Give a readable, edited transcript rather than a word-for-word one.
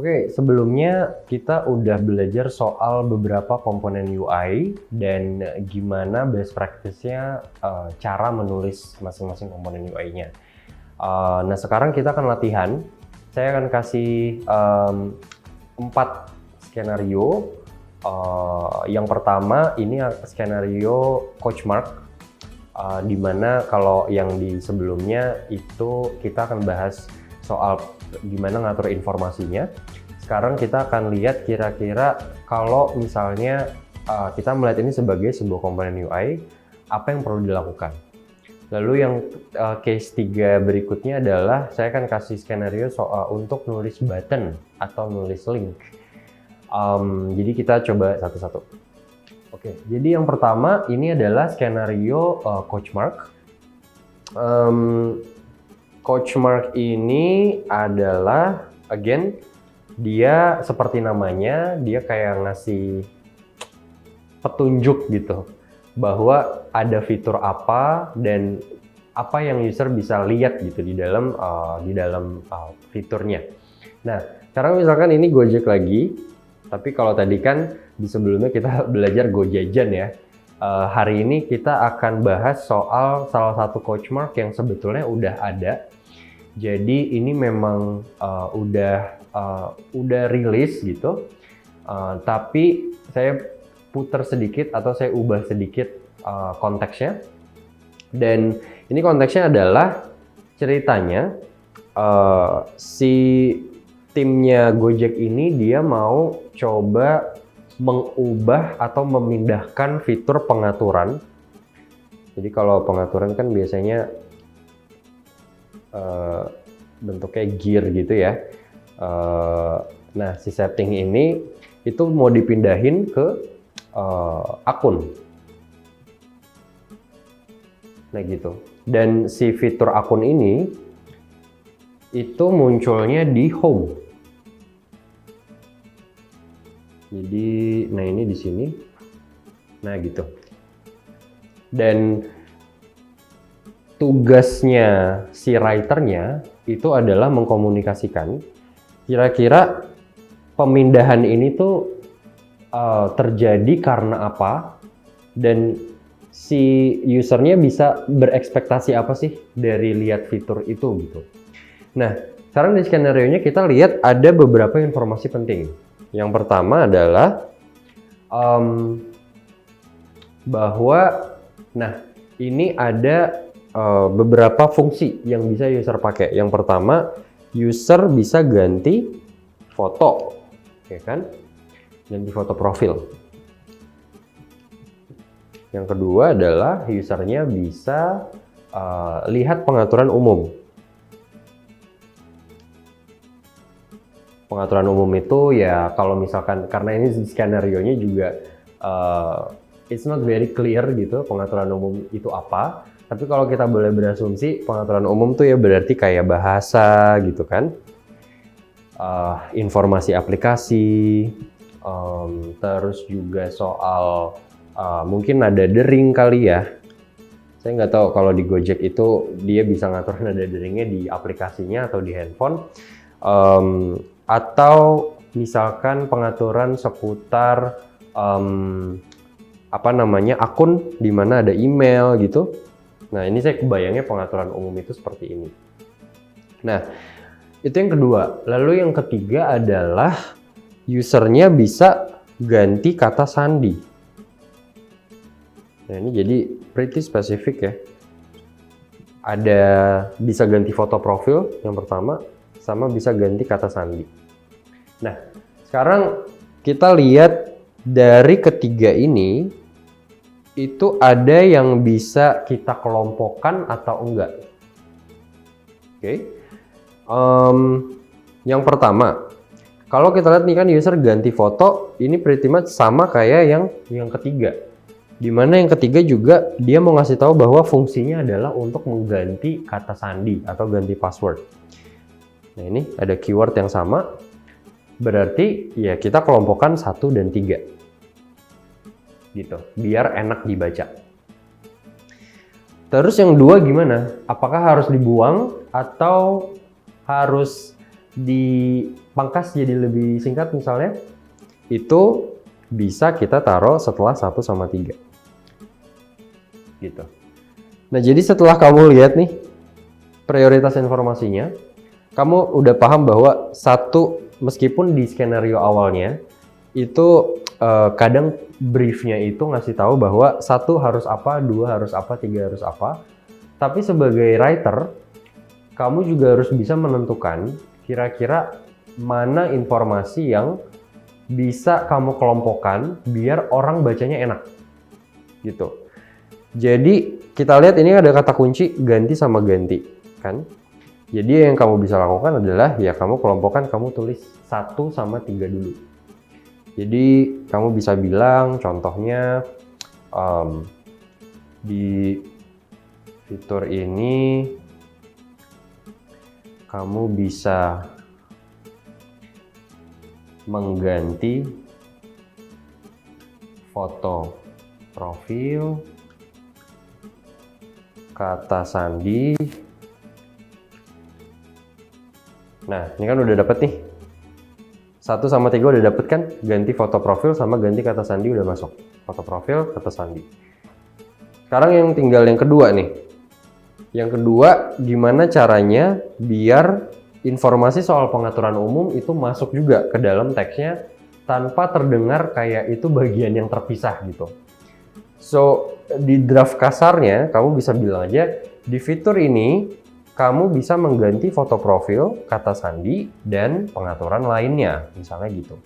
Oke, sebelumnya kita udah belajar soal beberapa komponen UI dan gimana best practice-nya cara menulis masing-masing komponen UI-nya. Nah, sekarang kita akan latihan. Saya akan kasih 4 skenario. Yang pertama ini skenario Coach Mark, di mana kalau yang di sebelumnya itu kita akan bahas soal gimana ngatur informasinya. Sekarang kita akan lihat kira-kira kalau misalnya kita melihat ini sebagai sebuah komponen UI, apa yang perlu dilakukan. Lalu yang case 3 berikutnya adalah saya akan kasih skenario soal untuk nulis button atau nulis link. Jadi kita coba satu-satu. Oke, jadi yang pertama ini adalah skenario Coach Mark. Coach Mark ini adalah, again, dia seperti namanya, dia kayak ngasih petunjuk gitu, bahwa ada fitur apa dan apa yang user bisa lihat gitu di dalam fiturnya. Nah, sekarang misalkan ini Gojek lagi, tapi kalau tadi kan di sebelumnya kita belajar Gojajan ya. Hari ini kita akan bahas soal salah satu Coach Mark yang sebetulnya udah ada. Jadi ini memang udah rilis gitu. Tapi saya putar sedikit atau saya ubah sedikit konteksnya. Dan ini konteksnya adalah ceritanya si timnya Gojek ini dia mau coba mengubah atau memindahkan fitur pengaturan. Jadi kalau pengaturan kan biasanya bentuknya gear gitu ya. Nah, si setting ini itu mau dipindahin ke akun. Nah gitu. Dan si fitur akun ini itu munculnya di home. Jadi, nah ini di sini, nah gitu. Dan tugasnya si writernya itu adalah mengkomunikasikan kira-kira pemindahan ini tuh terjadi karena apa dan si usernya bisa berekspektasi apa sih dari lihat fitur itu gitu. Nah, sekarang di skenario-nya kita lihat ada beberapa informasi penting. Yang pertama adalah bahwa, nah ini ada beberapa fungsi yang bisa user pakai. Yang pertama, user bisa ganti foto, ya kan? Ganti foto profil. Yang kedua adalah usernya bisa lihat pengaturan umum. Pengaturan umum itu ya kalau misalkan, karena ini skenario-nya juga it's not very clear gitu pengaturan umum itu apa. Tapi kalau kita boleh berasumsi pengaturan umum tuh ya berarti kayak bahasa gitu kan, informasi aplikasi, terus juga soal mungkin nada dering kali ya. Saya nggak tahu kalau di Gojek itu dia bisa ngatur nada deringnya di aplikasinya atau di handphone. Atau misalkan pengaturan seputar akun di mana ada email gitu. Nah, ini saya kebayangnya pengaturan umum itu seperti ini. Nah, itu yang kedua. Lalu yang ketiga adalah usernya bisa ganti kata sandi. Nah, ini jadi pretty spesifik ya. Ada bisa ganti foto profil yang pertama, sama bisa ganti kata sandi. Nah, sekarang kita lihat dari ketiga ini, itu ada yang bisa kita kelompokkan atau enggak. Oke. Yang pertama, kalau kita lihat nih kan user ganti foto, ini pretty much sama kayak yang ketiga. Dimana yang ketiga juga dia mau ngasih tahu bahwa fungsinya adalah untuk mengganti kata sandi atau ganti password. Nah, ini ada keyword yang sama, berarti ya kita kelompokkan 1 dan 3 gitu, biar enak dibaca. Terus yang 2 gimana? Apakah harus dibuang atau harus dipangkas jadi lebih singkat misalnya, itu bisa kita taruh setelah 1/3. Gitu. Nah, jadi setelah kamu lihat nih prioritas informasinya, kamu udah paham bahwa satu, meskipun di skenario awalnya itu kadang briefnya itu ngasih tahu bahwa 1 harus apa, 2 harus apa, 3 harus apa. Tapi sebagai writer, kamu juga harus bisa menentukan kira-kira mana informasi yang bisa kamu kelompokkan biar orang bacanya enak. Gitu. Jadi kita lihat ini ada kata kunci ganti sama ganti, kan? Jadi yang kamu bisa lakukan adalah ya kamu kelompokkan, kamu tulis 1/3 dulu. Jadi kamu bisa bilang contohnya di fitur ini kamu bisa mengganti foto profil, kata sandi. Nah, ini kan udah dapet nih. 1/3 udah dapet kan? Ganti foto profil sama ganti kata sandi udah masuk. Foto profil, kata sandi. Sekarang yang tinggal yang kedua nih. Yang kedua, gimana caranya biar informasi soal pengaturan umum itu masuk juga ke dalam teksnya tanpa terdengar kayak itu bagian yang terpisah gitu. So, di draft kasarnya, kamu bisa bilang aja, di fitur ini kamu bisa mengganti foto profil, kata sandi, dan pengaturan lainnya, misalnya gitu.